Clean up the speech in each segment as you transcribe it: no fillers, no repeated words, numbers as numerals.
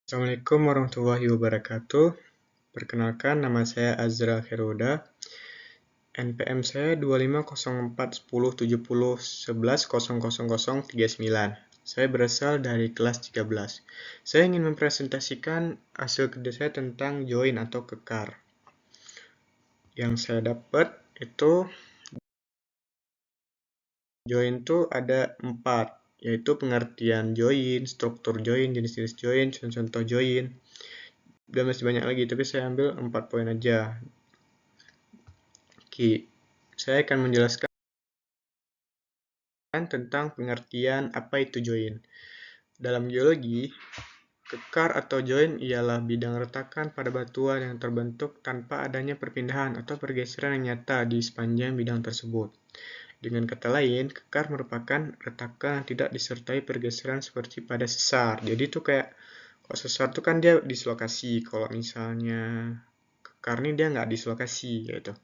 Assalamualaikum warahmatullahi wabarakatuh. Perkenalkan, nama saya Azra Heroda. NPM saya 2504107011000039. Saya berasal dari kelas 13. Saya ingin mempresentasikan hasil kerja saya tentang join atau kekar. Yang saya dapat itu join itu ada 4, yaitu pengertian join, struktur join, jenis-jenis join, contoh join, dan masih banyak lagi, tapi saya ambil 4 poin aja. Oke, saya akan menjelaskan tentang pengertian apa itu join. Dalam geologi, kekar atau join ialah bidang retakan pada batuan yang terbentuk tanpa adanya perpindahan atau pergeseran yang nyata di sepanjang bidang tersebut. Dengan kata lain, kekar merupakan retakan yang tidak disertai pergeseran seperti pada sesar. Jadi itu kayak, kalau sesar itu kan dia dislokasi, kalau misalnya kekar ini dia nggak dislokasi, gitu.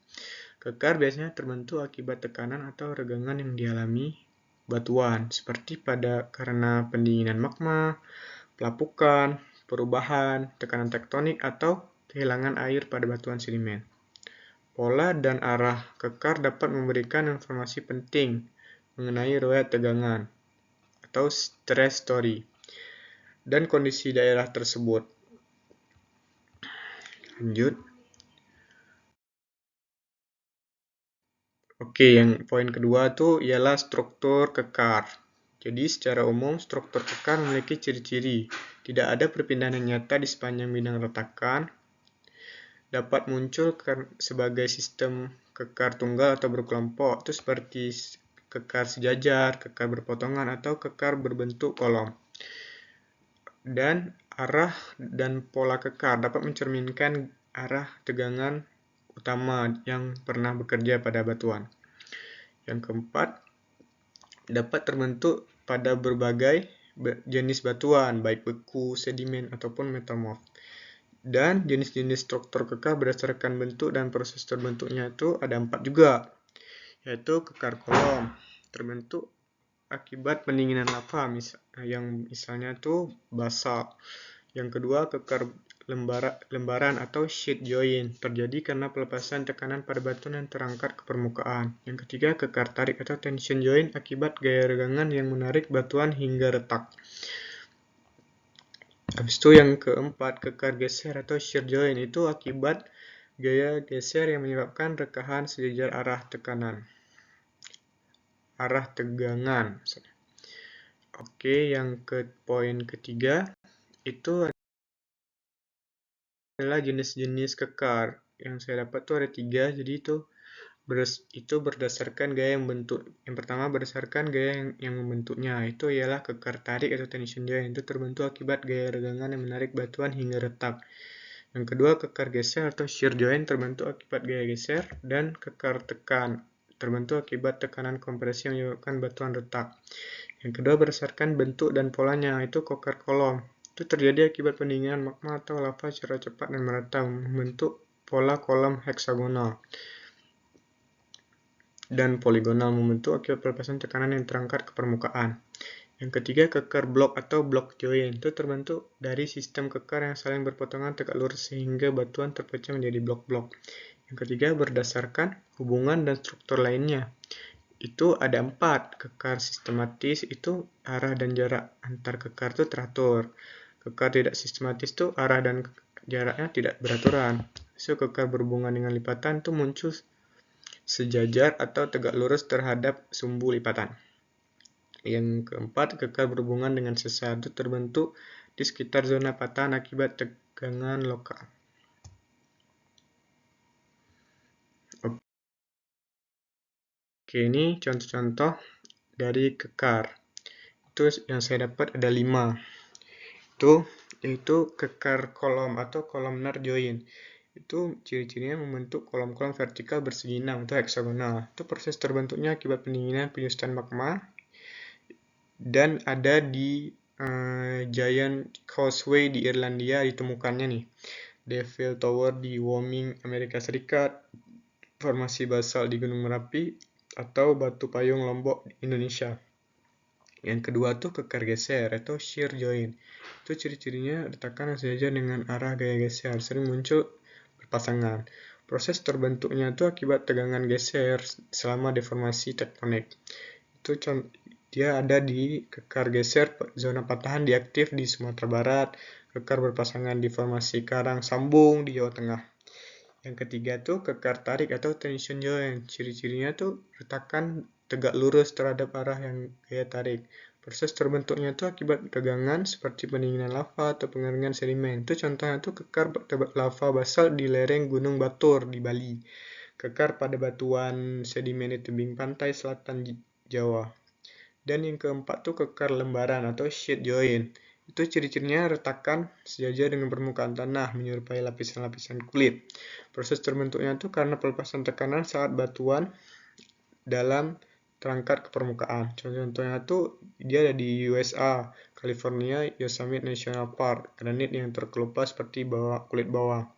Kekar biasanya terbentuk akibat tekanan atau regangan yang dialami batuan, seperti karena pendinginan magma, pelapukan, perubahan, tekanan tektonik, atau kehilangan air pada batuan sedimen. Pola dan arah kekar dapat memberikan informasi penting mengenai riwayat tegangan atau stress story dan kondisi daerah tersebut. Lanjut. Oke, yang poin kedua tuh ialah struktur kekar. Jadi secara umum struktur kekar memiliki ciri-ciri. Tidak ada perpindahan yang nyata di sepanjang bidang retakan. Dapat muncul sebagai sistem kekar tunggal atau berkelompok. Itu seperti kekar sejajar, kekar berpotongan, atau kekar berbentuk kolom. Dan arah dan pola kekar dapat mencerminkan arah tegangan utama yang pernah bekerja pada batuan. Yang keempat, dapat terbentuk pada berbagai jenis batuan, baik beku, sedimen, ataupun metamorf. Dan jenis-jenis struktur kekar berdasarkan bentuk dan proses terbentuknya itu ada 4 juga, yaitu kekar kolom, terbentuk akibat pendinginan lava, yang misalnya itu basalt. Yang kedua, kekar lembaran atau sheet join, terjadi karena pelepasan tekanan pada batuan yang terangkat ke permukaan. Yang ketiga, kekar tarik atau tension join, akibat gaya regangan yang menarik batuan hingga retak. Habis itu yang keempat, kekar geser atau shear join, itu akibat gaya geser yang menyebabkan rekahan sejajar arah tegangan. Oke, yang ke poin ketiga itu adalah jenis-jenis kekar. Yang saya dapat tuh ada 3, jadi itu berdasarkan gaya yang membentuk. Yang pertama berdasarkan gaya yang membentuknya, itu ialah kekar tarik atau tension join, itu terbentuk akibat gaya regangan yang menarik batuan hingga retak. Yang kedua, kekar geser atau shear join, terbentuk akibat gaya geser. Dan kekar tekan, terbentuk akibat tekanan kompresi yang menyebabkan batuan retak. Yang kedua, berdasarkan bentuk dan polanya, itu kekar kolom. Itu terjadi akibat pendinginan magma atau lava secara cepat dan merata membentuk pola kolom heksagonal. Dan poligonal, membentuk akibat pelepasan tekanan yang terangkat ke permukaan. Yang ketiga, kekar blok atau block join, itu terbentuk dari sistem kekar yang saling berpotongan tegak lurus sehingga batuan terpecah menjadi blok-blok. Yang ketiga, berdasarkan hubungan dan struktur lainnya. Itu ada 4. Kekar sistematis, itu arah dan jarak antar kekar itu teratur. Kekar tidak sistematis itu arah dan jaraknya tidak beraturan. So, kekar berhubungan dengan lipatan itu muncul sejajar atau tegak lurus terhadap sumbu lipatan. Yang keempat, kekar berhubungan dengan sesar, itu terbentuk di sekitar zona patahan akibat tegangan lokal. Oke, ini contoh-contoh dari kekar. Itu yang saya dapat ada 5. Yaitu kekar kolom atau columnar join. Itu ciri-cirinya membentuk kolom-kolom vertikal bersegi 6, itu heksagonal. Itu proses terbentuknya akibat pendinginan penyusutan magma. Dan ada di Giant Causeway di Irlandia ditemukannya nih. Devil Tower di Wyoming, Amerika Serikat, formasi basalt di Gunung Merapi, atau Batu Payung Lombok, Indonesia. Yang kedua tuh kekar geser atau shear joint. Itu ciri-cirinya retakan yang sejajar dengan arah gaya geser, sering muncul berpasangan. Proses terbentuknya itu akibat tegangan geser selama deformasi tektonik. Itu dia ada di kekar geser, zona patahan diaktif di Sumatera Barat, kekar berpasangan di formasi karang sambung di Jawa Tengah. Yang ketiga tuh kekar tarik atau tension joint. Ciri-cirinya tuh retakan tegak lurus terhadap arah yang gaya tarik. Proses terbentuknya itu akibat tegangan seperti pendinginan lava atau pengeringan sedimen. Itu contohnya tuh kekar lava basal di lereng Gunung Batur di Bali. Kekar pada batuan sedimen di tebing pantai selatan Jawa. Dan yang keempat tuh kekar lembaran atau sheet joint. Itu ciri-cirinya retakan sejajar dengan permukaan tanah menyerupai lapisan-lapisan kulit. Proses terbentuknya itu karena pelepasan tekanan saat batuan dalam terangkat ke permukaan. Contohnya tuh dia ada di USA, California, Yosemite National Park, granit yang terkelupas seperti kulit bawang,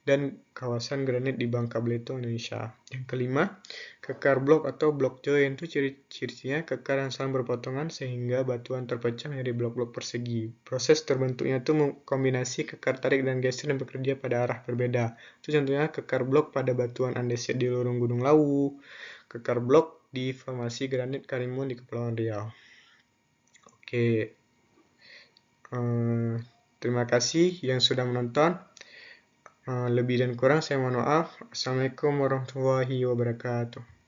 dan kawasan granit di Bangka Belitung, Indonesia. Yang kelima, kekar blok atau block joint itu ciri-cirinya kekar yang saling berpotongan sehingga batuan terpecah menjadi blok-blok persegi. Proses terbentuknya itu kombinasi kekar tarik dan geser yang bekerja pada arah berbeda. Itu contohnya kekar blok pada batuan andesit di lorong Gunung Lawu, kekar blok di formasi granit Karimun di Kepulauan Riau. Oke, terima kasih yang sudah menonton. Lebih dan kurang saya mohon maaf. Assalamualaikum warahmatullahi wabarakatuh.